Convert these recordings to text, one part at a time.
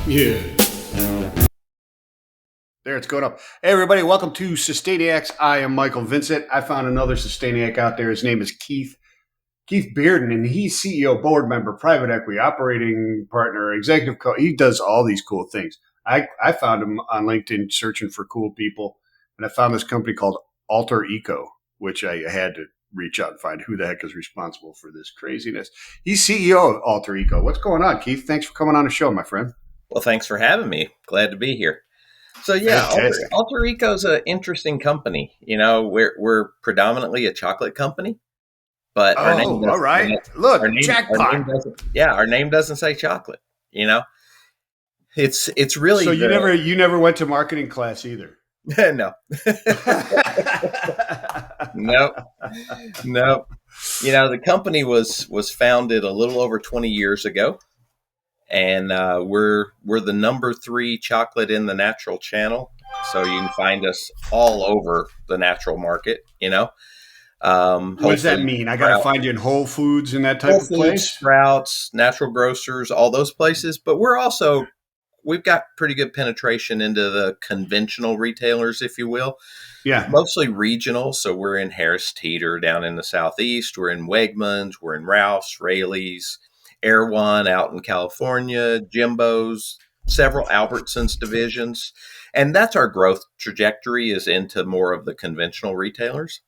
Yeah. There, it's going up. Hey, everybody, welcome to SUSTAINIACS. I am Michael Vincent. I found another SUSTAINIAC out there. His name is Keith Bearden, and he's CEO, board member, private equity, operating partner, executive coach. He does all these cool things. I found him on LinkedIn searching for cool people, and I found this company called Alter Eco, which I had to reach out and find who the heck is responsible for this craziness. He's CEO of Alter Eco. What's going on, Keith? Thanks for coming on the show, my friend. Well, thanks for having me. Glad to be here. So yeah, Fantastic. Alter Eco is an interesting company. You know, we're predominantly a chocolate company, but Oh, all right. Look, our name jackpot. doesn't say chocolate. You know, it's really So you the never went to marketing class either. no, no, no. You know, the company was founded a little over 20 years ago, and we're the number 3 chocolate in the natural channel. So you can find us all over the natural market. You know, What Whole does that Foods, mean? I got to Sprouts, find you in Whole Foods and that type of place? Sprouts, natural grocers, all those places. But we've got pretty good penetration into the conventional retailers, if you will. Yeah. Mostly regional. So we're in Harris Teeter down in the Southeast. We're in Wegmans. We're in Ralph's, Rayleigh's, Air One out in California, Jimbo's, several Albertsons divisions. And that's our growth trajectory is into more of the conventional retailers.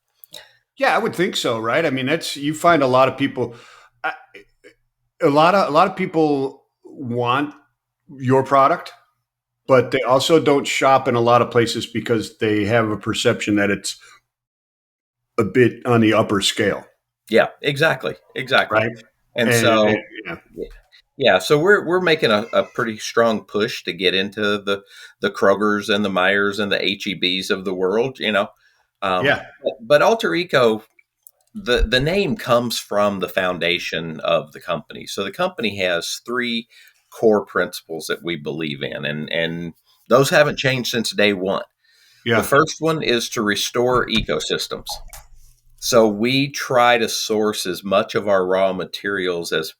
Yeah, I would think so, right? I mean, that's you find a lot of people I- a lot of people want your product, but they also don't shop in a lot of places because they have a perception that it's a bit on the upper scale, Yeah, exactly. Exactly. right? And And so, yeah. yeah, so we're making a pretty strong push to get into the Krogers and the Myers and the HEBs of the world, you know. Yeah. But Alter Eco, the name comes from the foundation of the company. So the company has 3 core principles that we believe in, and those haven't changed since day one. The Yeah. first one is to restore ecosystems. So we try to source as much of our raw materials as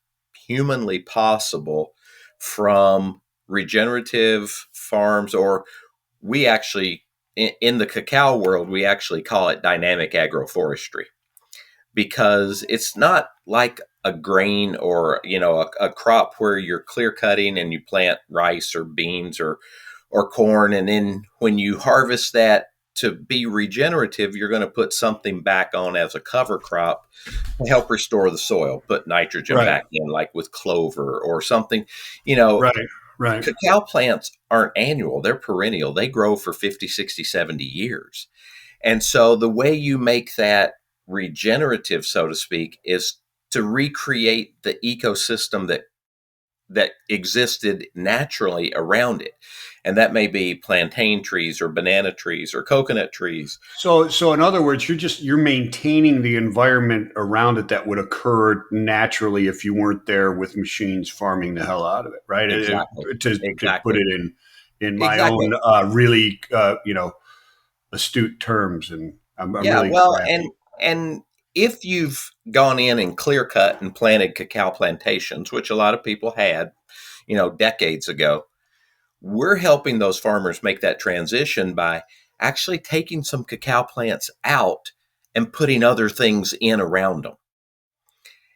humanly possible from regenerative farms, or we actually, in the cacao world, we actually call it dynamic agroforestry because it's not like a grain or a crop where you're clear cutting and you plant rice or beans or corn, and then when you harvest that to be regenerative, you're going to put something back on as a cover crop to help restore the soil, put nitrogen Right. back in, like with clover or something. You know, Right. Right. cacao plants aren't annual, they're perennial. They grow for 50, 60, 70 years. And so the way you make that regenerative, so to speak, is to recreate the ecosystem that existed naturally around it. And that may be plantain trees or banana trees or coconut trees. So in other words, you're maintaining the environment around it that would occur naturally if you weren't there with machines farming the hell out of it, right? Exactly. To put Exactly. it in my Exactly. own really astute terms, and I'm Yeah, really well, crafty. and if you've gone in and clear cut and planted cacao plantations, which a lot of people had, decades ago, we're helping those farmers make that transition by actually taking some cacao plants out and putting other things in around them.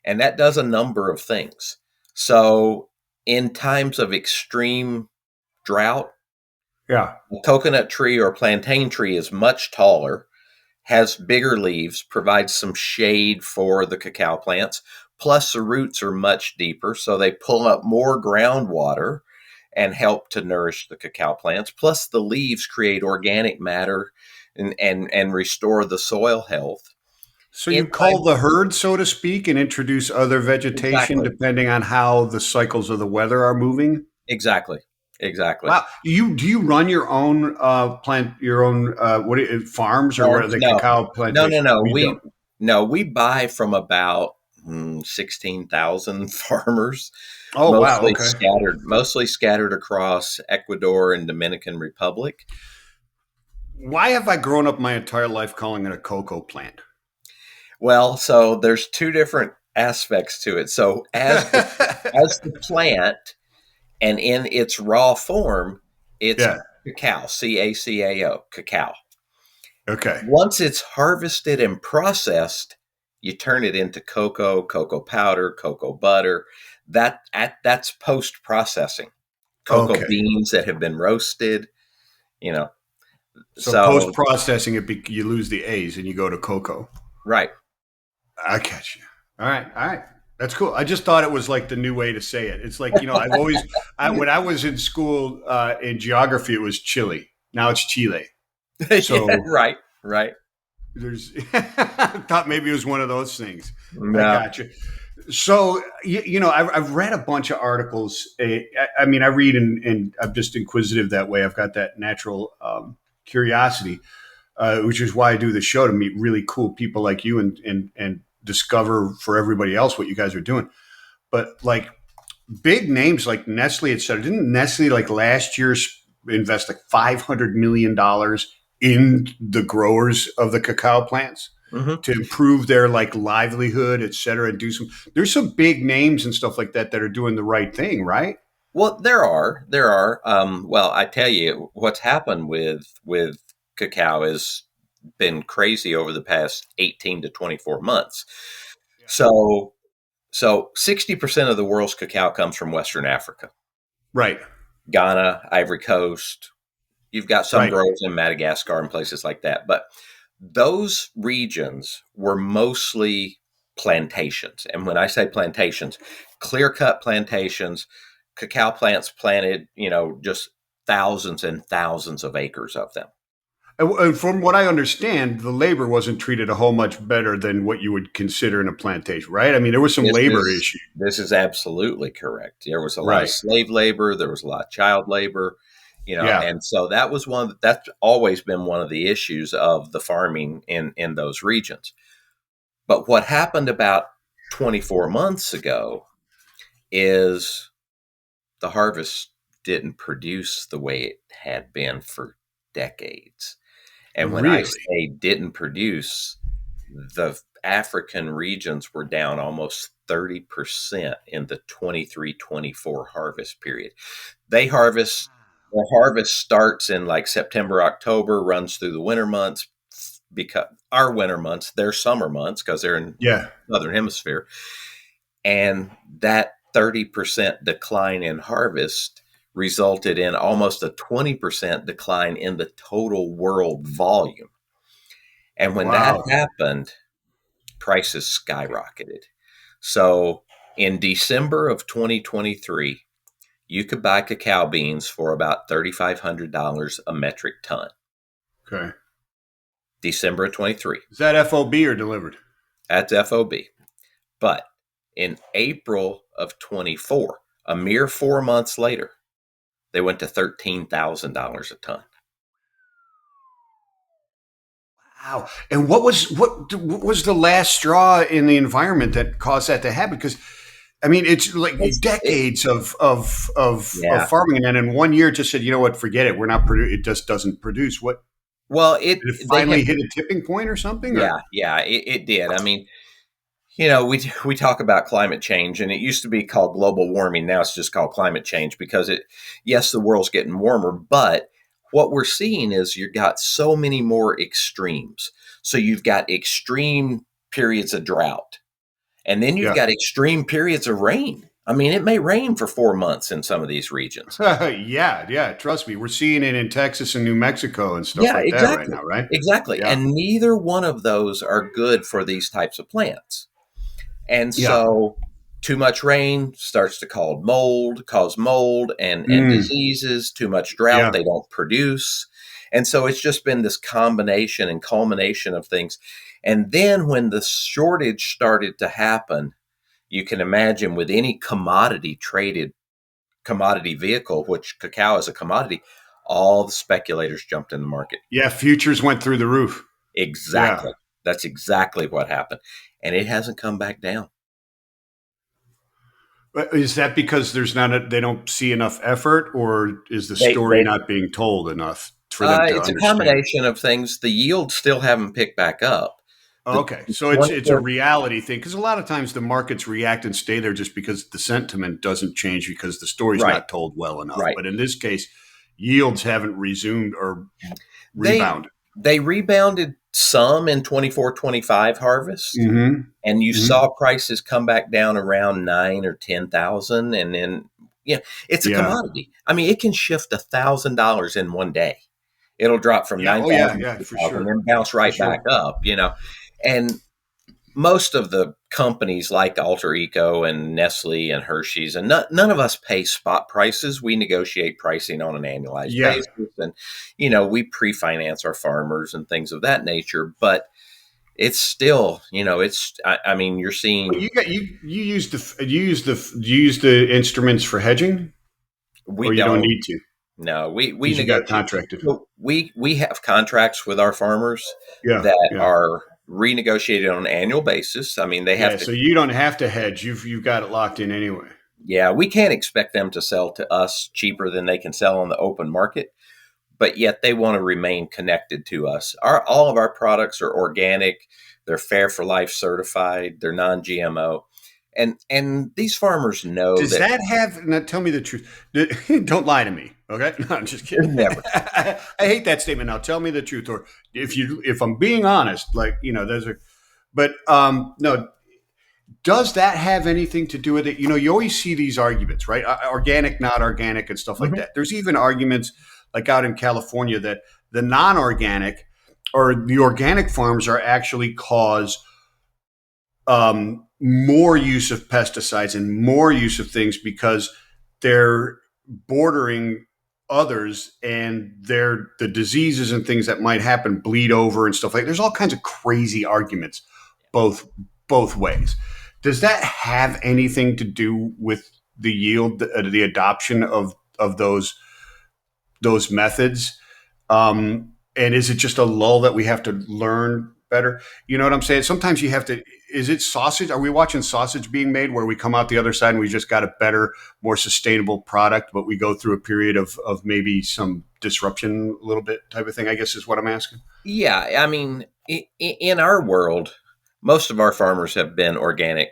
And that does a number of things. So, in times of extreme drought, Yeah. a coconut tree or plantain tree is much taller, has bigger leaves, provides some shade for the cacao plants. Plus, the roots are much deeper, so they pull up more groundwater and help to nourish the cacao plants. Plus, the leaves create organic matter and restore the soil health. So In you cull time, the herd, so to speak, and introduce other vegetation exactly, depending on how the cycles of the weather are moving. exactly, exactly. Wow. Do you run your own your own farms, or what are Farms? the No, cacao no, no, plantations? no. We don't. We buy from about 16,000 farmers, Oh wow. Okay. mostly scattered across Ecuador and Dominican Republic. Why have I grown up my entire life calling it a cocoa plant? Well, so there's 2 different aspects to it. So as the plant, And in its raw form, it's Yeah. cacao, CACAO, cacao. Okay. Once it's harvested and processed, you turn it into cocoa, cocoa powder, cocoa butter. That's post processing. Cocoa Okay. beans that have been roasted, you know. So post So processing, you lose the A's and you go to cocoa. right. I catch you. All right. All right. That's cool. I just thought it was like the new way to say it. It's like, I've always, when I was in school in geography, it was Chile. Now it's Chile. Yeah, So right, right. there's, I thought maybe it was one of those things. I No. got you. So, I've read a bunch of articles. I mean, I read and I'm just inquisitive that way. I've got that natural curiosity, which is why I do the show, to meet really cool people like you and discover for everybody else what you guys are doing. But like big names like Nestle, et cetera, didn't Nestle like last year invest like $500 million in the growers of the cacao plants Hmm. to improve their like livelihood, et cetera, and do some, there's some big names and stuff like that that are doing the right thing, right? Well, there are. Well, I tell you, what's happened with cacao has been crazy over the past 18 to 24 months. Yeah. So, 60% of the world's cacao comes from Western Africa, Right. Ghana, Ivory Coast. You've got some Right. growers in Madagascar and places like that, but those regions were mostly plantations. And when I say plantations, clear cut plantations, cacao plants planted, just thousands and thousands of acres of them. And from what I understand, the labor wasn't treated a whole much better than what you would consider in a plantation, right? I mean, there was some This labor is issue. this is absolutely correct. There was a lot of Right. slave labor, there was a lot of child labor, Yeah. and so that was that's always been one of the issues of the farming in those regions. But what happened about 24 months ago is the harvest didn't produce the way it had been for decades. And when I Really? say didn't produce, the African regions were down almost 30% in the 23-24 harvest period. They harvest, their harvest starts in like September, October, runs through the winter months, because our winter months, their summer months, because they're in Yeah. southern hemisphere. And that 30% decline in harvest resulted in almost a 20% decline in the total world volume. And when that Wow. happened, prices skyrocketed. So in December of 2023, you could buy cacao beans for about $3,500 a metric ton. Okay. December of 23. Is that FOB or delivered? That's FOB. But in April of 24, a mere 4 months later, they went to $13,000 a ton. Wow. And what was the last straw in the environment that caused that to happen? Because I mean, it's like It, decades of yeah. farming, and then in one year, it just said, you know what, forget it. We're not It just doesn't produce. What Well, did it they finally have, hit a tipping point or something? yeah, Or yeah, it did. I mean, we talk about climate change, and it used to be called global warming. Now it's just called climate change because yes, the world's getting warmer, but what we're seeing is you've got so many more extremes. So you've got extreme periods of drought, and then you've yeah, got extreme periods of rain. I mean, it may rain for 4 months in some of these regions. yeah, yeah. Trust me, we're seeing it in Texas and New Mexico and stuff Yeah, like that right exactly. now, right? Exactly. Yeah, And neither one of those are good for these types of plants. And yeah. so too much rain starts to cause mold and Mm, diseases. Too much drought, yeah. they don't produce. And so it's just been this combination and culmination of things. And then when the shortage started to happen, you can imagine with any commodity vehicle, which cacao is a commodity, all the speculators jumped in the market. Yeah, futures went through the roof. Yeah. Exactly. That's exactly what happened. And it hasn't come back down. But is that because they don't see enough effort, or is the story They not being told enough for them to It's a understand? combination of things. The yields still haven't picked back up, The Okay, so it's a 24, reality thing because a lot of times the markets react and stay there just because the sentiment doesn't change because the story's right, not told well enough. right. But in this case, yields haven't resumed or They rebounded. they rebounded some in 24-25 harvest, Mm-hmm. and you Mm-hmm. saw prices come back down around 9 or 10,000, and then it's a Yeah. commodity. I mean, it can shift $1,000 in one day. It'll drop from Yeah. Oh yeah. 9,000 Yeah. to For 2,000, sure. then bounce For right back sure. up. And most of the companies like Alter Eco and Nestle and Hershey's, and none of us pay spot prices. We negotiate pricing on an annualized Yeah. basis, and we pre-finance our farmers and things of that nature. But it's still, it's. I mean, you're Well, seeing you use the instruments for hedging, we or you don't don't. need to No, we because you got negotiate. contracted. So we have contracts with our farmers Yeah. that Yeah. are renegotiated on an annual basis. I mean, they have Yeah. to. So you don't have to hedge. You've got it locked in anyway. Yeah, we can't expect them to sell to us cheaper than they can sell on the open market, but yet they want to remain connected to us. All of our products are organic, they're Fair for Life certified, they're non-GMO. And these farmers know Does that that have? Now, tell me the truth. Don't lie to me. Okay, no, I'm just there's kidding. never. I hate that statement. Now, tell me the truth, or if I'm being honest, like those are. But no, does that have anything to do with it? You always see these arguments, right? Organic, not organic, and stuff like Mhm. that. There's even arguments like out in California that the non-organic or the organic farms are actually cause more use of pesticides and more use of things because they're bordering others and the diseases and things that might happen bleed over and stuff like there's all kinds of crazy arguments both both ways. Does that have anything to do with the yield, the adoption of those methods? And is it just a lull that we have to learn better? You know what I'm saying? Sometimes you have to. Is it sausage? Are we watching sausage being made where we come out the other side and we just got a better, more sustainable product, but we go through a period of maybe some disruption, a little bit type of thing? I guess is what I'm asking. Yeah, I mean, in our world, most of our farmers have been organic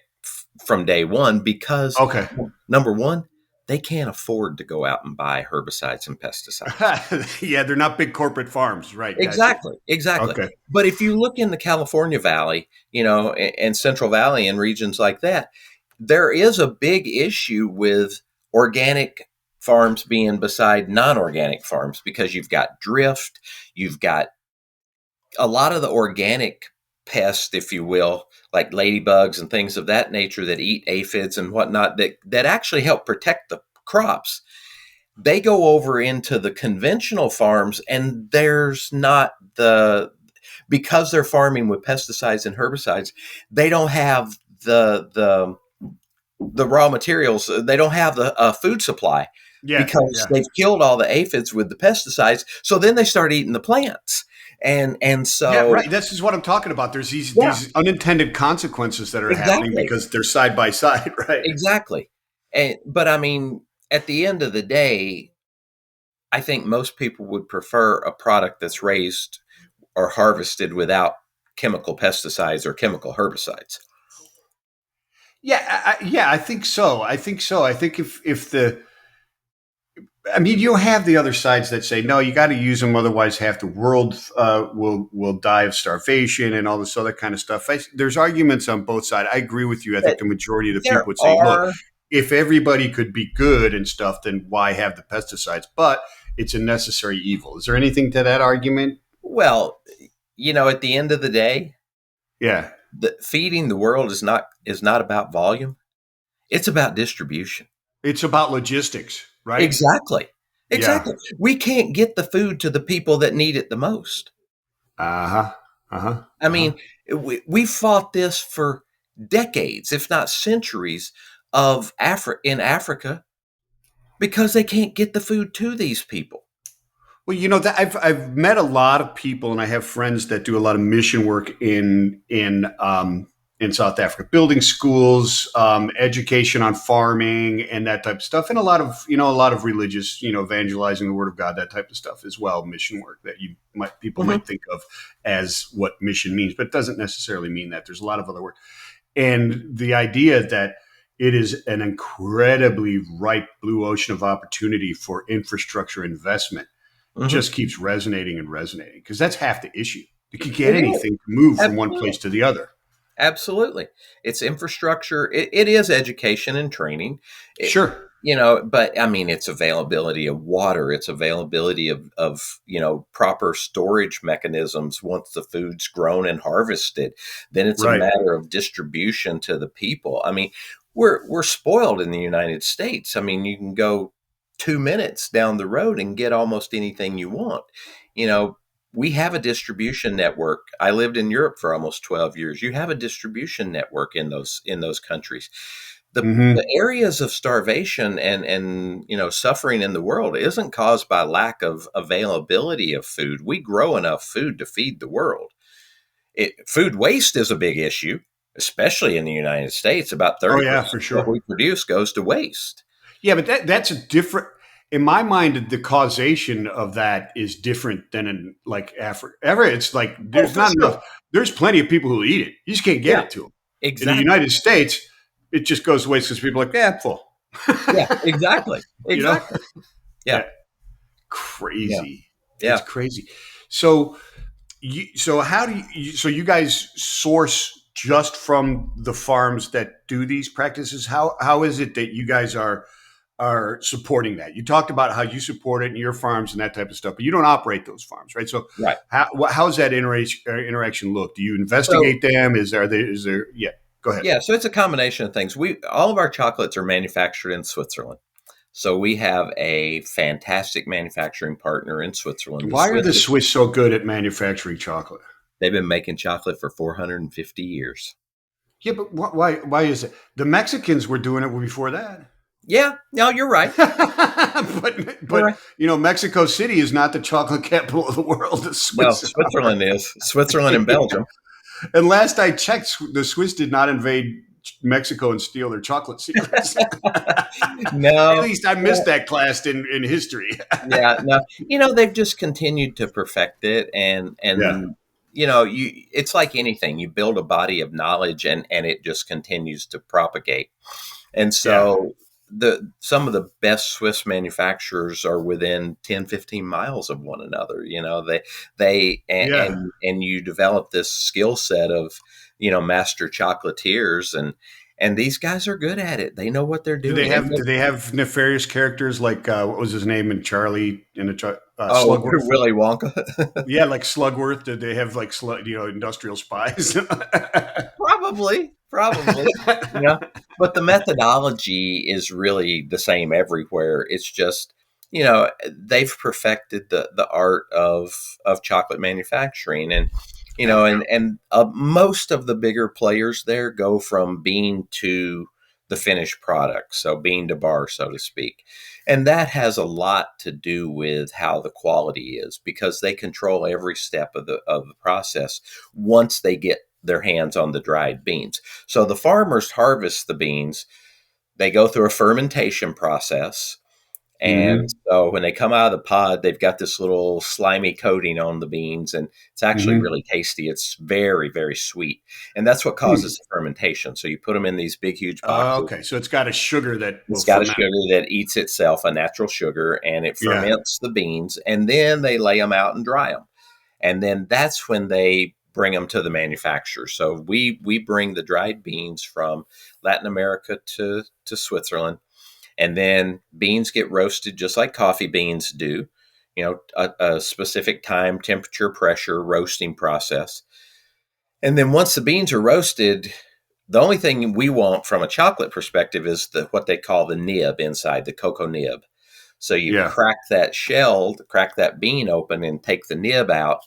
from day one because Okay. number one, they can't afford to go out and buy herbicides and pesticides. Yeah, they're not big corporate farms, right? Gotcha. Exactly, exactly. Okay. But if you look in the California Valley, and Central Valley and regions like that, there is a big issue with organic farms being beside non-organic farms because you've got drift, you've got a lot of the organic pests, if you will, like ladybugs and things of that nature that eat aphids and whatnot, that actually help protect the crops. They go over into the conventional farms, and there's not because they're farming with pesticides and herbicides, they don't have the raw materials. They don't have the food supply Yeah. because Yeah. they've killed all the aphids with the pesticides. So then they start eating the plants, and Yeah, so right. This is what I'm talking about. There's yeah, these unintended consequences that are happening exactly, because they're side by side, right? exactly. But I mean, at the end of the day, I think most people would prefer a product that's raised or harvested without chemical pesticides or chemical herbicides. Yeah, yeah, I think so. I think so. I think if the, I mean, you have the other sides that say no, you got to use them, otherwise half the world will die of starvation and all this other kind of stuff. There's arguments on both sides. I agree with you. I think But the majority of the there people would say, look, are, if everybody could be good and stuff, then why have the pesticides? But it's a necessary evil. Is there anything to that argument? well, at the end of the day, Yeah, feeding the world is not about volume. It's about distribution. it's about logistics, right? Exactly. Yeah. Exactly. We can't get the food to the people that need it the most. Uh huh. Uh huh. I Uh huh. mean, we fought this for decades, if not centuries, in Africa because they can't get the food to these people. Well, that I've met a lot of people, and I have friends that do a lot of mission work in in South Africa, building schools, education on farming and that type of stuff, and a lot of religious, evangelizing the word of God, that type of stuff as well, mission work that people Hmm. might think of as what mission means, but it doesn't necessarily mean that. There's a lot of other work, and the idea that it is an incredibly ripe blue ocean of opportunity for infrastructure investment Hmm. just keeps resonating and resonating because that's half the issue. You can get It is. anything to move from one Absolutely. place to the other. Absolutely. It's infrastructure. It is education and training. It, Sure. but I mean, it's availability of water. It's availability of proper storage mechanisms once the food's grown and harvested. Then it's a Right. matter of distribution to the people. I mean, we're spoiled in the United States. I mean, you can go 2 minutes down the road and get almost anything you want. You know, we have a distribution network. I lived in Europe for almost 12 years. You have a distribution network in those countries. The Hmm. areas of starvation and suffering in the world isn't caused by lack of availability of food. We grow enough food to feed the world. Food waste is a big issue, especially in the United States. About Oh 30% yeah, for of what sure. we produce goes to waste. Yeah, but that's a different. In my mind, the causation of that is different than in like Africa. It's like Oh, there's for not sure. enough. There's plenty of people who eat it. You just can't get Yeah, it to them. In the exactly. United States, it just goes to waste because people are like, yeah, I'm full. Yeah, exactly. you know, Exactly. Yeah. yeah, Yeah. crazy. It's Yeah. crazy. So so how do so you guys source just from the farms that do these practices? How is it that you guys are supporting that? You talked about how you support it in your farms and that type of stuff, but you don't operate those farms, right? So Right. how's that interaction look? Do you So investigate them? Is there yeah, go ahead. yeah, so it's a combination of things. We all of our chocolates are manufactured in Switzerland. So we have a fantastic manufacturing partner in Switzerland. The Why are Swiss, the Swiss so good at manufacturing chocolate? they've been making chocolate for 450 years. Yeah, but why is it? The Mexicans were doing it before that. Yeah, no, you're right. but You're right. Mexico City is not the chocolate capital of the world. The No, Swiss are. Switzerland is. Switzerland and Yeah. Belgium. And last I checked, the Swiss did not invade Mexico and steal their chocolate secrets. At No. least I missed that class in history. Yeah, no. They've just continued to perfect it and Yeah, it's like anything. You build a body of knowledge and it just continues to propagate. And yeah, so some of the best Swiss manufacturers are within 10, 15 miles of one another. They yeah. and you develop this skill set of, master chocolatiers and these guys are good at it. They know what they're Do they doing. And have do they have nefarious characters like what was his name in Charlie in oh, Slugworth? Willy Wonka. Yeah, like Slugworth. Did they have like industrial spies? Probably, you know, but the methodology is really the same everywhere. It's just, they've perfected the art of chocolate manufacturing, and most of the bigger players there go from bean to the finished product, so bean to bar, so to speak. And that has a lot to do with how the quality is because they control every step of the process once they get their hands on the dried beans. So the farmers harvest the beans, they go through a fermentation process. And Hmm. so when they come out of the pod, they've got this little slimy coating on the beans, and it's actually Hmm. really tasty. It's very, very sweet. And that's what causes the fermentation. So you put them in these big, huge boxes. Okay, so it's got a sugar that will It's got a ferment. sugar that eats itself, a natural sugar, and it Yeah. ferments the beans. And then they lay them out and dry them. And then that's when they bring them to the manufacturer. So we bring the dried beans from Latin America to Switzerland, and then beans get roasted just like coffee beans do. A specific time, temperature, pressure roasting process. And then once the beans are roasted, the only thing we want from a chocolate perspective is what they call the nib inside, the cocoa nib. So you Yeah. crack that bean open and take the nib out.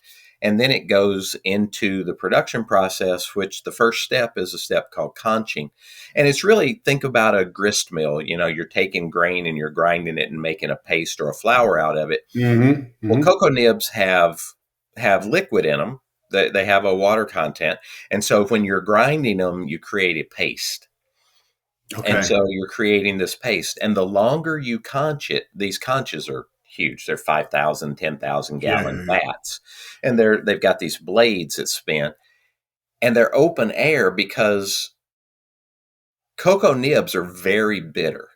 And then it goes into the production process, which the first step is a step called conching. And it's really, think about a grist mill. You're taking grain and you're grinding it and making a paste or a flour out of it. Hmm. Well, Hmm. cocoa nibs have liquid in them They have a water content. And so when you're grinding them, you create a paste. And Okay. so you're creating this paste. And the longer you conch it, these conches are huge. They're 5,000, 10,000 Yeah, gallon yeah, yeah. vats. And they've got these blades that spin, and they're open air because cocoa nibs are very bitter.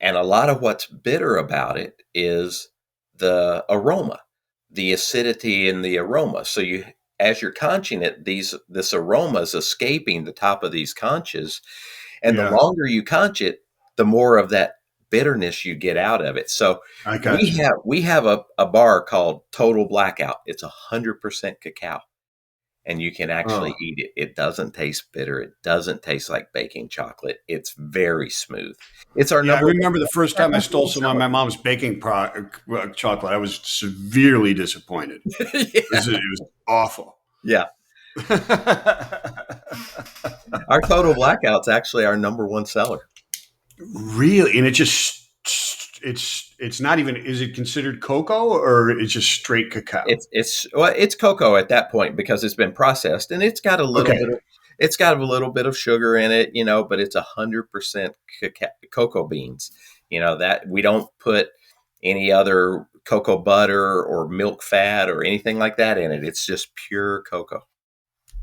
And a lot of what's bitter about it is the aroma, the acidity and the aroma. So you, as you're conching it, this aroma is escaping the top of these conches, and the Yeah, longer you conch it, the more of that bitterness you get out of it. So I got you. we have a bar called Total Blackout. It's 100% cacao, and you can actually Oh, eat it. It doesn't taste bitter. It doesn't taste like baking chocolate. It's very smooth. It's yeah. I remember the first our time I number stole one some of my mom's baking chocolate. I was severely disappointed. seller. It was awful. Yeah. Our Total Blackout's actually our number one seller. Really, and it's not even. Is it considered cocoa or it's just straight cacao? It's cocoa at that point because it's been processed, and Okay, it's got a little bit of sugar in it, but it's 100% cocoa beans. That we don't put any other cocoa butter or milk fat or anything like that in it. It's just pure cocoa.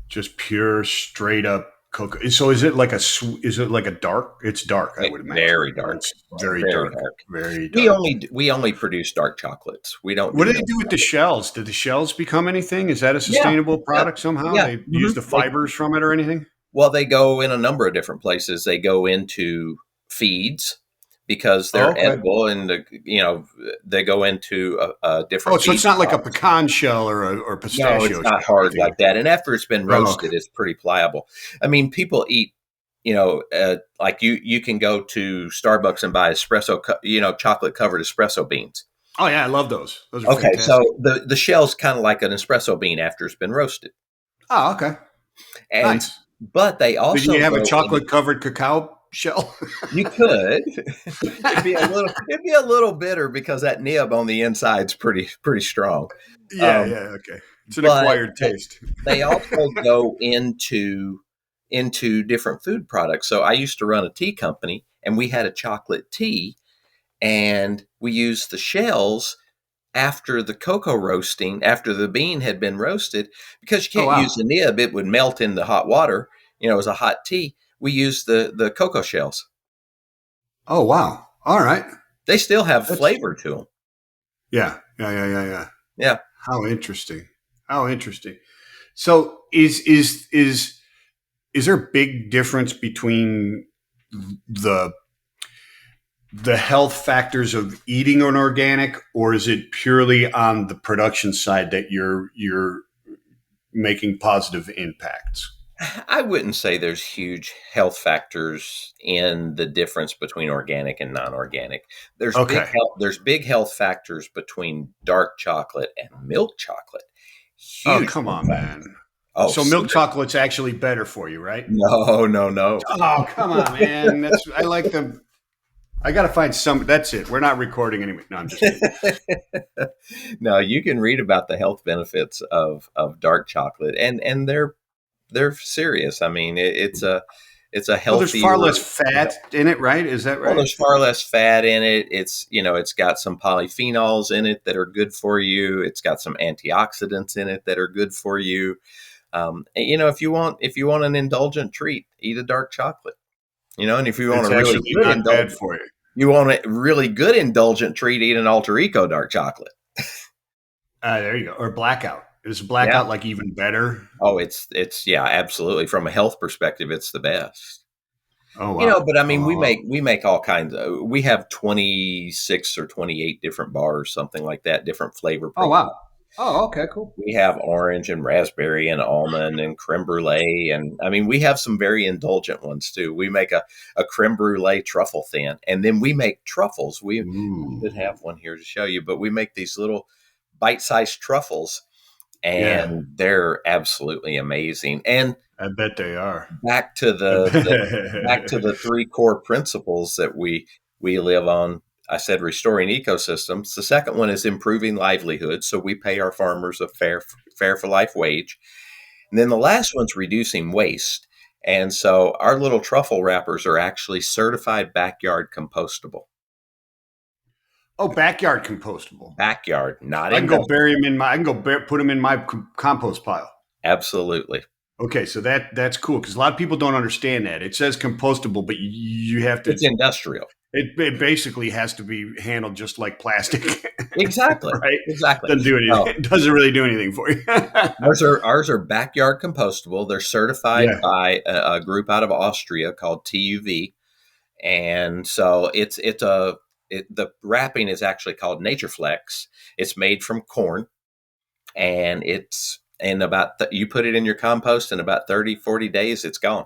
just pure, straight up cocoa. So is it like is it like a dark? It's dark, I would imagine. Very dark, It's very very dark, dark. very We dark. only we only produce dark chocolates. We don't What do do they milk do with the chocolate. shells? Did the shells become anything? Is that a Yeah, sustainable yeah, product somehow? yeah. They use the They fibers from it or anything? Well, they go in a number of different places. They go into feeds because Oh, they're okay. edible, and they go into Oh, different so it's feed not like a crops. pecan shell or No, pistachio it's not shell or hard anything. like that. And after it's been Oh, okay. roasted, it's pretty pliable. I mean, people eat. Like you can go to Starbucks and buy chocolate covered espresso beans. Oh yeah, I love those. Those are Okay, so fantastic. the shell's kind of like an espresso bean after it's been roasted, Oh, okay. and Nice. but they Did you also have a go in. chocolate covered cacao shell? You could. It'd be a little bitter because that nib on the inside's pretty strong. Yeah, Um, yeah, okay. It's an but acquired taste. they also go into different food products. So I used to run a tea company, and we had a chocolate tea, and we used the shells after the cocoa roasting, after the bean had been roasted, because you Oh can't use wow. the nib; it would melt in the hot water. It was a hot tea. We used the cocoa shells. Oh wow. All right. They still have That's flavor to them. yeah, yeah, yeah, yeah, yeah. Yeah. How interesting. How interesting. So is there a big difference between the the health factors of eating an organic, or is it purely on the production side that you're making positive impacts? I wouldn't say there's huge health factors in the difference between organic and non-organic. Okay. There's big health factors between dark chocolate and milk chocolate. Oh, Huge come health on, man. factors. Oh, So milk chocolate's actually better for you, right? no, no, no. Oh, come on, man. That's I like the. I got to find some. That's it. We're not recording anymore. No, I'm just kidding. No, you can read about the health benefits of dark chocolate, and they're serious. I mean, it's a Well, there's far healthier. less fat in it, right? Is that Well, right? there's far less fat in it. It's got some polyphenols in it that are good for you. It's got some antioxidants in it that are good for you. If you want an indulgent treat, eat a dark chocolate. And if you want It's a really actually good not bad indulgent, for you. you want a really good indulgent treat, eat an Alter Eco dark chocolate. There you go. Or blackout. Is Yeah. blackout like even better? Oh, it's yeah, absolutely. From a health perspective, it's the best. Oh wow. But I Oh mean, wow. Wow. we make all kinds of. We have 26 or 28 different bars, something like that, different flavor Oh profiles. wow. Oh okay. Cool. We have orange and raspberry and almond and creme brulee, and I mean, we have some very indulgent ones too. We make a creme brulee truffle thin, and then we make truffles. I should Ooh. have one here to show you, but we make these little bite-sized truffles, Yeah. and they're absolutely amazing. And I bet they are. back to I the back to bet. the three core principles that we live on. I said restoring ecosystems. The second one is improving livelihood. So we pay our farmers a fair for life wage. And then the last one's reducing waste. And so our little truffle wrappers are actually certified backyard compostable. Oh, backyard compostable. Backyard, not I can go industrial. bury them in my. I can go put them in my compost pile. Absolutely. Okay, so that's cool because a lot of people don't understand that. It says compostable, but you have to. It's industrial. It basically has to be handled just like plastic, Exactly. right? Exactly. Doesn't do anything. Oh, It doesn't really do anything for you. ours are backyard compostable. They're certified Yeah. by a group out of Austria called TUV, and so the wrapping is actually called NatureFlex. It's made from corn, and it's in about you put it in your compost in about 30-40 days, it's gone.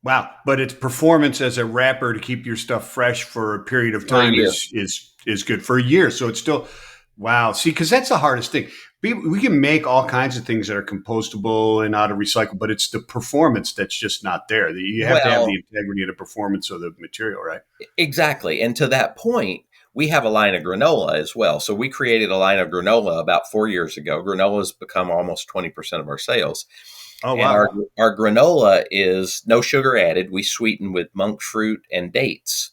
Wow, but its performance as a wrapper to keep your stuff fresh for a period of For a time year. is good for a year. So it's still wow. See, because that's the hardest thing. We can make all kinds of things that are compostable and out of recycle, but it's the performance that's just not there. You have to have the Well, integrity of the performance of the material, right? exactly. And to that point, we have a line of granola as well. So we created a line of granola about 4 years ago. Granola has become almost 20% of our sales. Oh And wow, our granola is no sugar added. We sweeten with monk fruit and dates.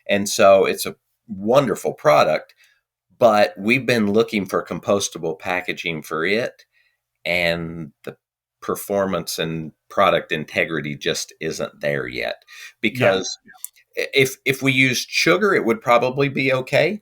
And so it's a wonderful product, but we've been looking for compostable packaging for it. And the performance and product integrity just isn't there yet. yeah. Because if we used sugar, it would probably be okay.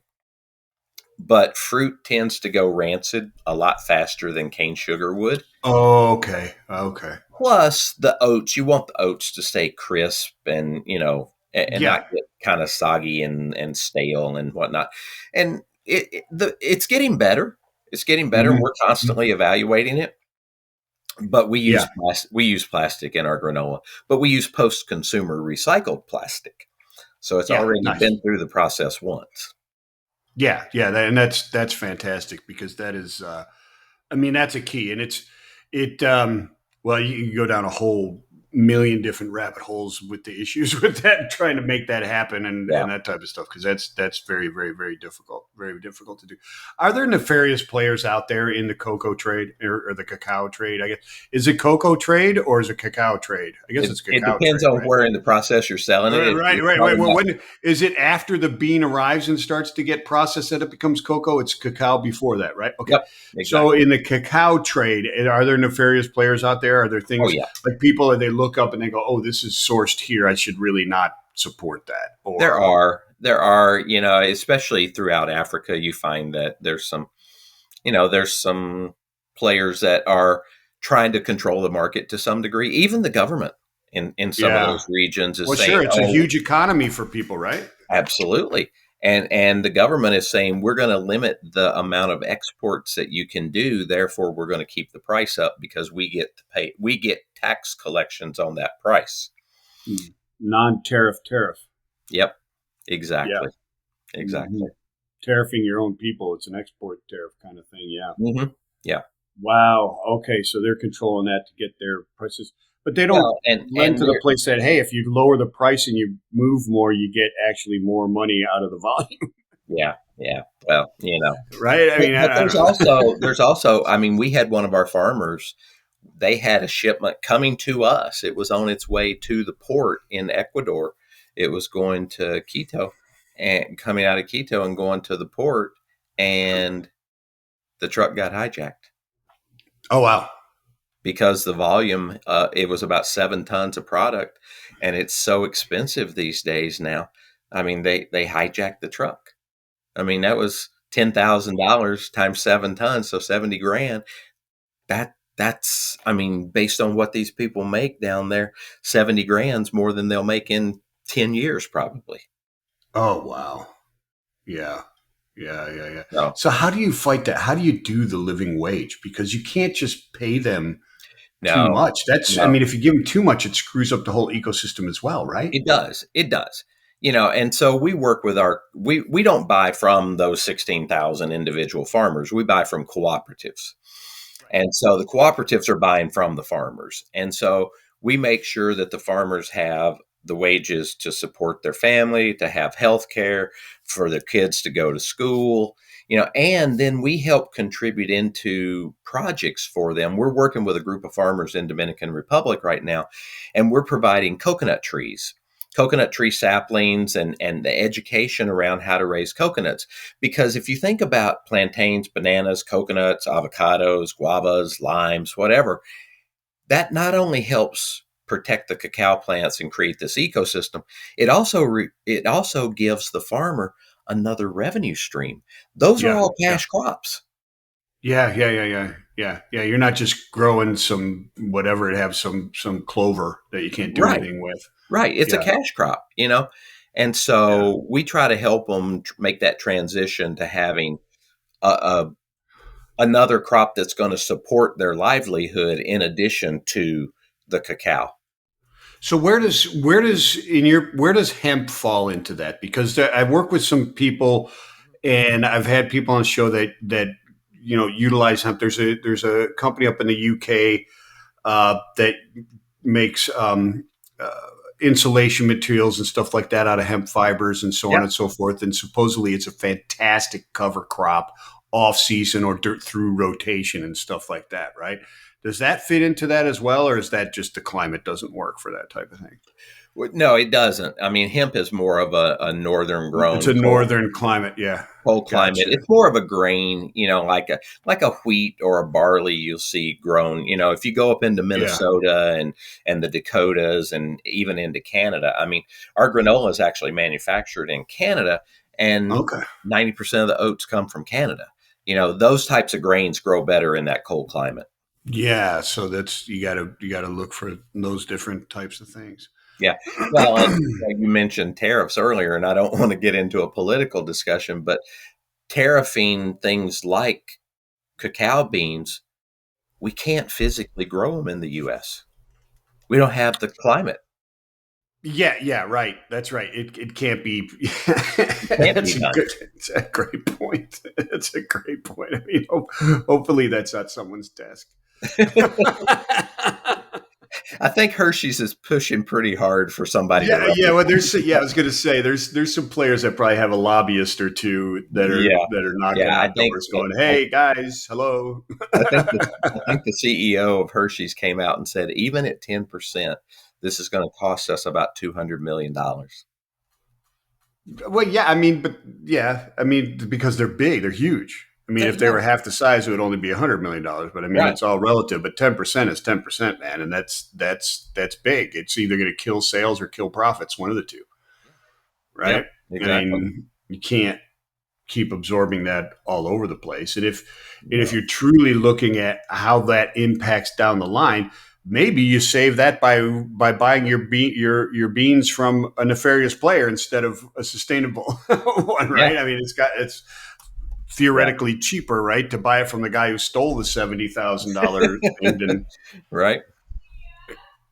But fruit tends to go rancid a lot faster than cane sugar would. Oh, okay, okay, Plus the oats, you want the oats to stay crisp and and not yeah. get kind of soggy and stale and whatnot. And it's getting better. It's getting better. Hmm. We're constantly evaluating it. But Yeah, we use plastic in our granola, but we use post consumer recycled plastic. So it's yeah. already Nice. been through the process once. Yeah, yeah, and that's fantastic because that is, I mean, that's a key, and it. Well, you can go down a whole million different rabbit holes with the issues with that, trying to make that happen, Yeah. and that type of stuff because that's very difficult to do. Are there nefarious players out there in the cocoa trade or the cacao trade? I guess is it cocoa trade or is it cacao trade? I guess it's It cacao depends trade, on right? where in the process you're selling it. Right, right, It's right, right. probably Well, not. when is it after the bean arrives and starts to get processed that it becomes cocoa? It's cacao before that, right? Okay. Yep, So exactly. in the cacao trade, are there nefarious players out there? Are there Oh things yeah. like people that they look up and they go, "Oh, this is sourced here. I should really not support that." Or There are, especially throughout Africa, you find that there's some players that are trying to control the market to some degree. Even the government in some of yeah. those regions is Well, saying, sure, it's a "Oh, huge economy for people, right? absolutely." And the government is saying we're going to limit the amount of exports that you can do. Therefore, we're going to keep the price up because we get tax collections on that price. Non-tariff tariff. Yep, Yeah. exactly, Hmm. exactly. Tariffing your own people. It's an export tariff kind of thing. Yeah. Yeah. Wow. Okay. So they're controlling that to get their prices, but they don't Well, and lend and to the there, place that, hey, if you lower the price and you move more, you get actually more money out of the volume, yeah, yeah. Well, right? I mean, but I there's don't know. also. I mean, we had one of our farmers. They had a shipment coming to us. It was on its way to the port in Ecuador. It was going to Quito and coming out of Quito and going to the port, and the truck got hijacked Oh, wow. because the volume. It was about 7 tons of product, and it's so expensive these days now. I mean, they hijacked the truck. I mean, that was $10,000 times 7 tons, so 70 grand. That's I mean, based on what these people make down there, 70 grand's more than they'll make in 10 years probably. Oh, wow. Yeah. Yeah. Yeah. Yeah. So So how do you fight that? How do you do the living wage? Because you can't just pay them too no, much. I no, mean, if you give them too much, it screws up the whole ecosystem as well, right? it does. It does. And so we work with we don't buy from those 16,000 individual farmers. We buy from cooperatives. And so the cooperatives are buying from the farmers. And so we make sure that the farmers have the wages to support their family, to have health care, for their kids to go to school, and then we help contribute into projects for them. We're working with a group of farmers in Dominican Republic right now, and we're providing coconut tree saplings, and the education around how to raise coconuts. Because if you think about plantains, bananas, coconuts, avocados, guavas, limes, whatever, that not only helps protect the cacao plants and create this ecosystem, it also gives the farmer another revenue stream. Those are Yeah. all Yeah. cash crops. Yeah. You're not just growing some whatever it have some clover that you can't do Right. anything with. Right. It's a Yeah. cash crop. And Yeah. so we try to help them make that transition to having a another crop that's going to support their livelihood in addition to the cacao. So where does hemp fall into that? Because I work with some people, and I've had people on the show that utilize hemp. There's a company up in the UK that makes uh, insulation materials and stuff like that out of hemp fibers and so on Yep. and so forth. And supposedly it's a fantastic cover crop off season or through rotation and stuff like that, right? Does that fit into that as well, or is that just the climate doesn't work for that type of thing? No, it doesn't. I mean, hemp is more of a northern It's a grown northern climate, yeah. cold climate. Gotcha. It's more of a grain, like a wheat or a barley you'll see grown. If you go up into Yeah. Minnesota and the Dakotas and even into Canada, I mean, our granola is actually manufactured in Canada, and Okay. 90% of the oats come from Canada. Those types of grains grow better in that cold climate. Yeah. So that's you gotta look for those different types of things. Yeah. Well, and you mentioned tariffs earlier, and I don't want to get into a political discussion, but tariffing things like cacao beans, we can't physically grow them in the US. We don't have the climate. Yeah, right. That's right. It can't be. It can't be done. It's a great point. It's a great point. I mean, hopefully that's not someone's desk. I think Hershey's is pushing pretty hard for somebody to Yeah, run yeah. the Well, company. I was going to say there's some players that probably have a lobbyist or two Yeah. that are knocking Yeah. on doors, going, "Hey guys, hello." I think the CEO of Hershey's came out and said, even at 10%, this is going to cost us about $200 million. Well, yeah. I mean, but yeah, I mean because they're big, they're huge. I mean, if they Yeah. were half the size, it would only be $100 million. But I mean, Right. it's all relative. But 10% is 10%, man, and that's big. It's either going to kill sales or kill profits, one of the two, Yep. right? I Exactly. mean, you can't keep absorbing that all over the place. And if No. you're truly looking at how that impacts down the line, maybe you save that by buying your beans from a nefarious player instead of a sustainable one, Yeah. right? I mean, it's Yeah. theoretically cheaper, right, to buy it from the guy who stole the $70,000 thing than Right.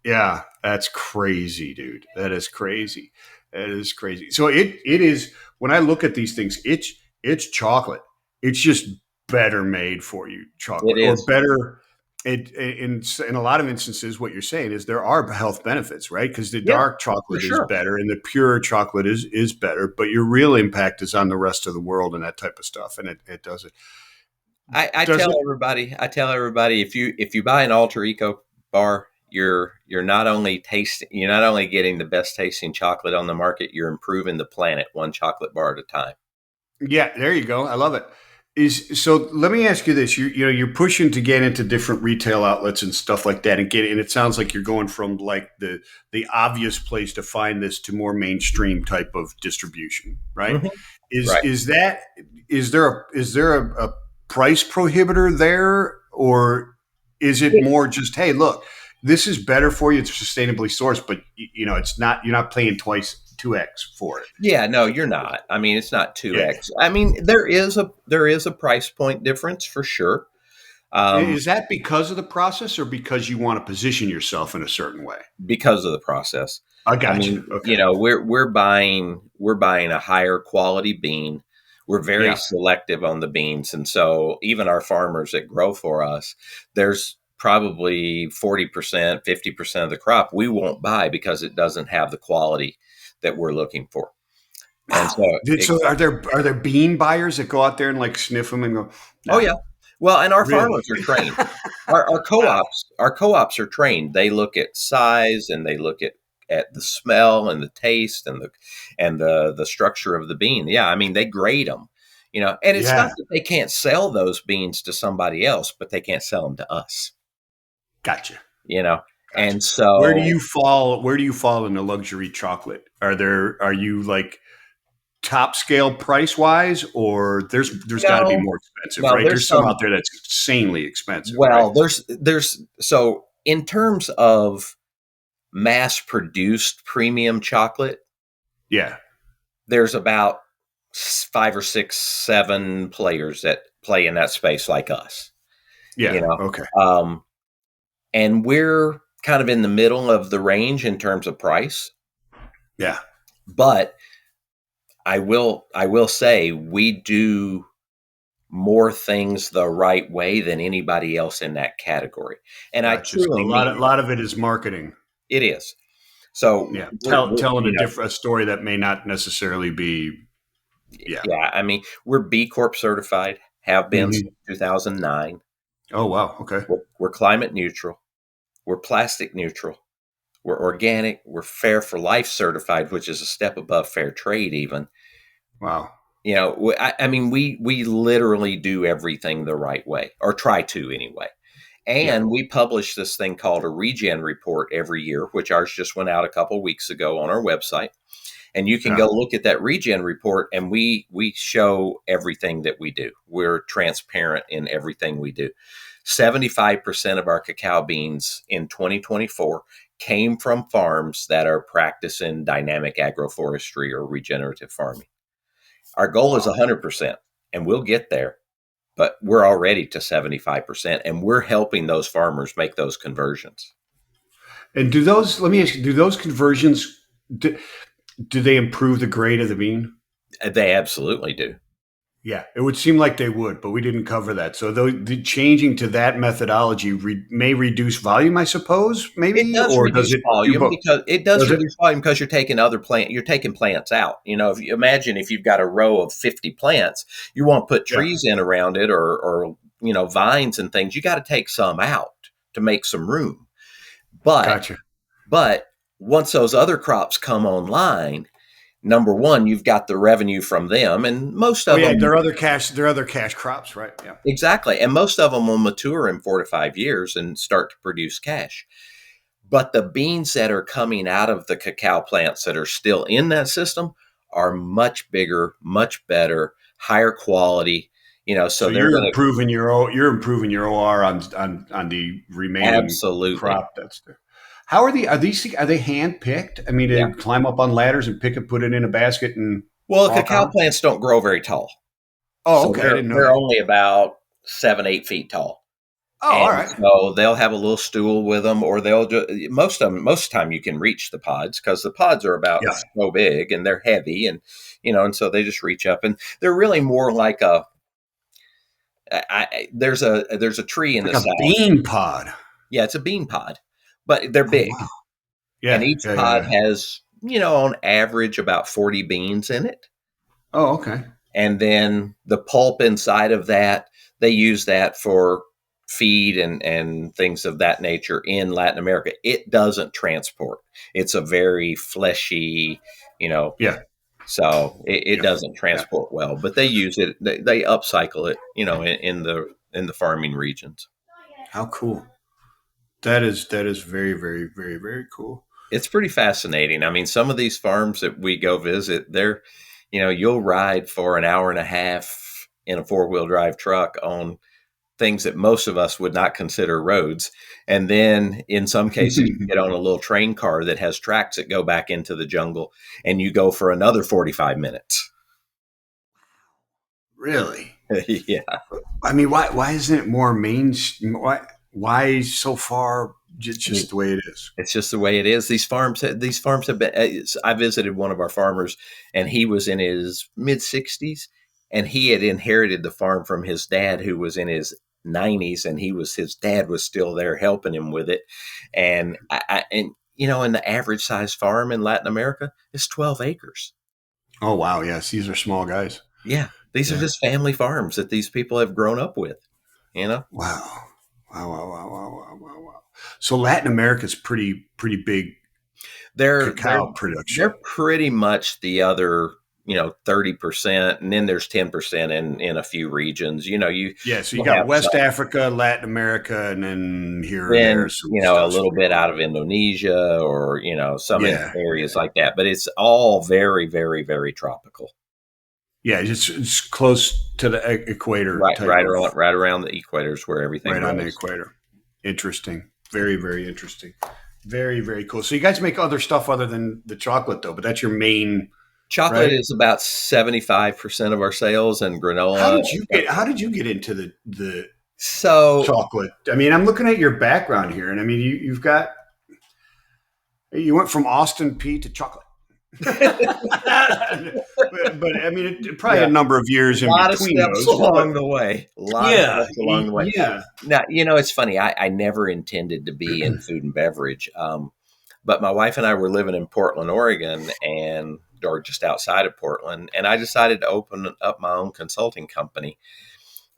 yeah, that's crazy, dude. That is crazy. That is crazy. So it is when I look at these things, it's chocolate. It's just better made for you It chocolate or is. better. In a lot of instances, what you're saying is there are health benefits, right? Because the Yeah, dark for chocolate is sure. better and the pure chocolate is better, but your real impact is on the rest of the world and that type of stuff. And it I does it. tell everybody, if you buy an Alter Eco bar, you're not only getting the best tasting chocolate on the market, you're improving the planet one chocolate bar at a time. Yeah, there you go. I love it. Is so. Let me ask you this: you're pushing to get into different retail outlets and stuff like that, and it sounds like you're going from like the obvious place to find this to more mainstream type of distribution, right? Hmm. Is Right. is that is there a price prohibitor there, or is it more just hey, look, this is better for you, it's sustainably sourced, but it's not you're not paying twice 2x for it. Yeah, no, you're not. I mean, it's not Yeah. 2x. I mean, there is a price point difference for sure. Um, Is that because of the process or because you want to position yourself in a certain way? because of the process. I I got you. mean, Okay. we're buying a higher quality bean. We're very Yeah. selective on the beans, and so even our farmers that grow for us, there's probably 40%, 50% of the crop we won't buy because it doesn't have the quality that we're looking for. And Wow. so, So are there bean buyers that go out there and like sniff them and go, oh nah, yeah. Well, and our really? farmers are trained. Our Wow. co-ops are trained. They look at size and they look at the smell and the taste and the structure of the bean. Yeah, I mean they grade them, and it's not Yeah. that they can't sell those beans to somebody else, but they can't sell them to us, Gotcha. you know. Gotcha. And Where do so you fall? Where do you fall in the luxury chocolate? Are you like top scale price wise, or there's got to be no, more expensive, no, right? there's There's some out some. there that's insanely expensive, right? Well, there's so in terms of mass produced premium chocolate, Yeah. there's about five or six, seven players that play in that space like us, you Yeah. know, Okay. um, and we're kind of in the middle of the range in terms of price. Yeah. But I will say we do more things the right way than anybody else in that category, and I Gotcha. So truly a lot mean of that. lot of it is marketing. It is. So Yeah. Telling you know, a story that may not necessarily be. Yeah. yeah, I mean, we're B Corp certified, have been since Hmm. 2009. Oh wow. Okay. We're climate neutral. We're plastic neutral. We're organic. We're Fair for Life certified, which is a step above fair trade, even. Wow. I mean, we literally do everything the right way, or try to anyway. Yeah. And we publish this thing called a regen report every year, which ours just went out a couple weeks ago on our website. And you can Yeah. go look at that regen report, and we show everything that we do. We're transparent in everything we do. 75% of our cacao beans in 2024 came from farms that are practicing dynamic agroforestry or regenerative farming. Our goal is Wow. 100%, and we'll get there, but we're already to 75%, and we're helping those farmers make those conversions. And do those? Let me ask you. Do those conversions? Do, do they improve the grade of the bean? They absolutely do. Yeah, it would seem like they would, but we didn't cover that. So the changing to that methodology may reduce volume, I suppose, It maybe, does or does reduce it do volume both? because it does Does it? reduce volume because you're taking plants out. If you imagine if you've got a row of 50 plants, you won't put Yeah, trees in around it or vines and things. You got to take some out to make some room. But gotcha. but once those other crops come online, number one, you've got the revenue from them, and most Oh of yeah, them there are other cash crops, right? Yeah, exactly, and most of them will mature in 4 to 5 years and start to produce cash. But the beans that are coming out of the cacao plants that are still in that system are much bigger, much better, higher quality. So so they're going to you're improving your OR on the remaining absolutely, crop that's there. How are they hand picked? I mean, yeah. they climb up on ladders and pick it, put it in a basket, and Well, walk cacao on. plants don't grow very tall, Oh, so okay, I they're didn't know they're that. only about 7, 8 feet tall. Oh, all And right. so they'll have a little stool with them, or they'll most of the time you can reach the pods because the pods are about Yeah, so big and they're heavy, and so they just reach up, and they're really more like a. There's a tree in like the a south. bean pod. Yeah, it's a bean pod, but they're Oh big, wow. and Yeah, each yeah, yeah, pod yeah. has on average about 40 beans in it. Oh, okay. And then the pulp inside of that, they use that for feed and things of that nature in Latin America. It doesn't transport. It's a very fleshy, you know, Yeah, so it yeah, doesn't yeah. transport well. But they use it. They upcycle it, in the farming regions. How cool. That is very, very, very, very cool. It's pretty fascinating. I mean, some of these farms that we go visit, you'll ride for an hour and a half in a four-wheel drive truck on things that most of us would not consider roads. And then in some cases, you get on a little train car that has tracks that go back into the jungle and you go for another 45 minutes. Really? Yeah. I mean, why isn't it more main? Why so far? Just the way it is. It's just the way it is. These farms have been. I visited one of our farmers, and he was in his mid 60s, and he had inherited the farm from his dad, who was in his 90s, and his dad was still there helping him with it. And and the average size farm in Latin America is 12 acres. Oh wow, yes, these are small guys. Yeah, these are Yeah. just family farms that these people have grown up with. You know, Wow. Wow, wow, wow, wow, wow, wow, wow. So Latin America's pretty big they're they're cacao production. they're pretty much the other 30%, and then there's 10% in a few regions. Yeah, so you You'll got have West some, Africa, Latin America, and then here or there then some a stuff little spread bit out around. of Indonesia, or some Yeah, areas yeah. like that, but it's all very, very, very tropical. Yeah, it's close to the equator type of Right around the equators where everything right on the grows. equator. Interesting. Very, very interesting. Very, very cool. So you guys make other stuff other than the chocolate though, but that's your main, Chocolate right? is about 75% of our sales, and granola. How did you get into the So chocolate? I mean, I'm looking at your background here and I mean you went from Austin P to chocolate. But I mean, probably yeah, a number of a years in lot of between steps those. But along the way. A lot of yeah, steps along the way. yeah. Now, it's funny. I never intended to be in food and beverage, but my wife and I were living in Portland, Oregon, or just outside of Portland, and I decided to open up my own consulting company,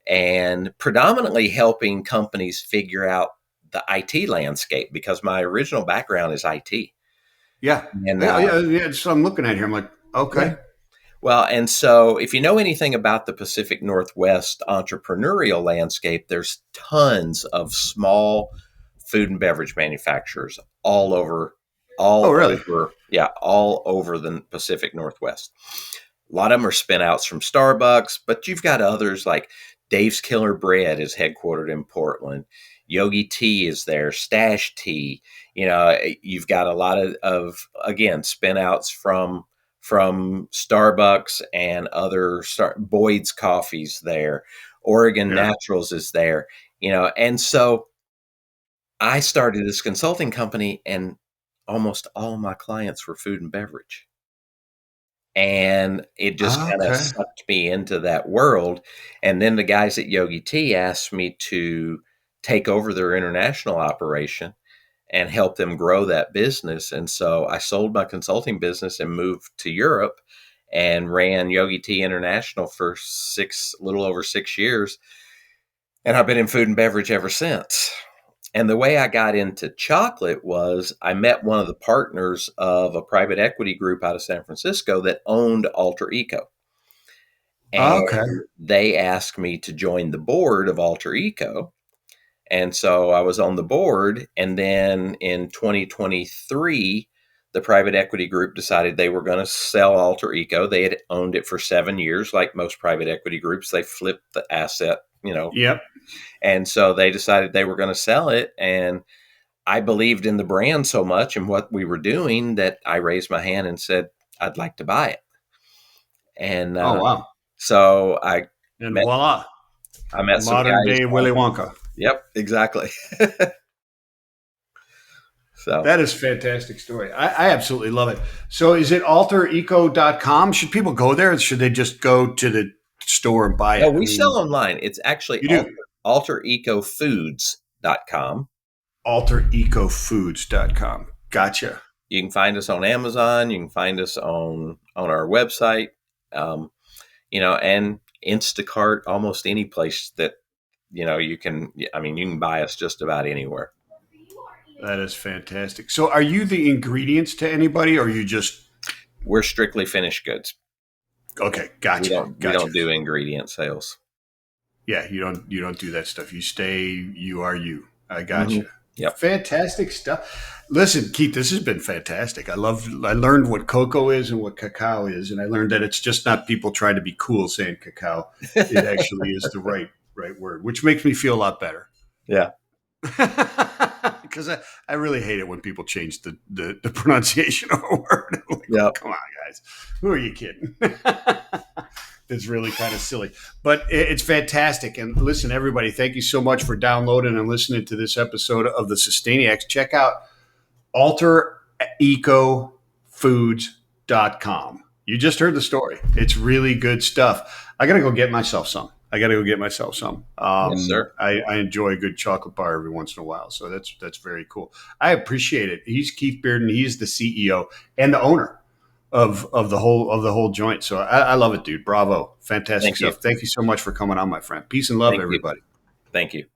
and predominantly helping companies figure out the IT landscape, because my original background is IT. Yeah. And Yeah. So I'm looking at here. I'm like, yeah, okay. well, and so if you know anything about the Pacific Northwest entrepreneurial landscape, there's tons of small food and beverage manufacturers all over, Oh, really? all over the Pacific Northwest. A lot of them are spin outs from Starbucks, but you've got others like Dave's Killer Bread is headquartered in Portland. Yogi Tea is there, Stash Tea. You've got a lot of again, spin outs from Starbucks and other Boyd's Coffees there. Oregon Yeah. Naturals is there. And so I started this consulting company, and almost all my clients were food and beverage. And it just kind of Okay. sucked me into that world. And then the guys at Yogi Tea asked me to take over their international operation and help them grow that business. And so I sold my consulting business and moved to Europe and ran Yogi Tea International for little over 6 years. And I've been in food and beverage ever since. And the way I got into chocolate was I met one of the partners of a private equity group out of San Francisco that owned Alter Eco. And Okay. they asked me to join the board of Alter Eco. And so I was on the board. And then in 2023, the private equity group decided they were going to sell Alter Eco. They had owned it for 7 years. Like most private equity groups, they flipped the asset. Yep. And so they decided they were going to sell it. And I believed in the brand so much and what we were doing that I raised my hand and said, I'd like to buy it. And Oh, wow. so And met, voila, I met some modern guys. day Willy Wonka. Yep, exactly. So That is a fantastic story. I absolutely love it. So is it altereco.com? Should people go there or should they just go to the store and buy no, it? I we sell mean, online. It's actually you do. alterecofoods.com. Alterecofoods.com. Gotcha. You can find us on Amazon. You can find us on our website. Um, and Instacart, almost any place that you can. I mean, you can buy us just about anywhere. That is fantastic. So are you the ingredients to anybody or are you just We're strictly finished goods. okay, We gotcha. don't we Gotcha. don't do ingredient sales. Yeah, you don't do that stuff. You stay you are you. I Hmm. gotcha. Yep. Fantastic stuff. Listen, Keith, this has been fantastic. I learned what cocoa is and what cacao is, and I learned that it's just not people trying to be cool saying cacao. It actually is the right word, which makes me feel a lot better. Yeah. Because I really hate it when people change the pronunciation of a word. Like, Yep. come on, guys. Who are you kidding? It's really kind of silly. But it's fantastic. And listen, everybody, thank you so much for downloading and listening to this episode of the SUSTAINIACS. Check out alterecofoods.com. You just heard the story. It's really good stuff. I got to go get myself some. I got to go get myself some. Yes, sir. I enjoy a good chocolate bar every once in a while, so that's very cool. I appreciate it. He's Keith Bearden. He's the CEO and the owner of the whole joint. So I love it, dude. Bravo, fantastic Thank you. stuff. Thank you so much for coming on, my friend. Peace and love, Thank you. everybody. Thank you.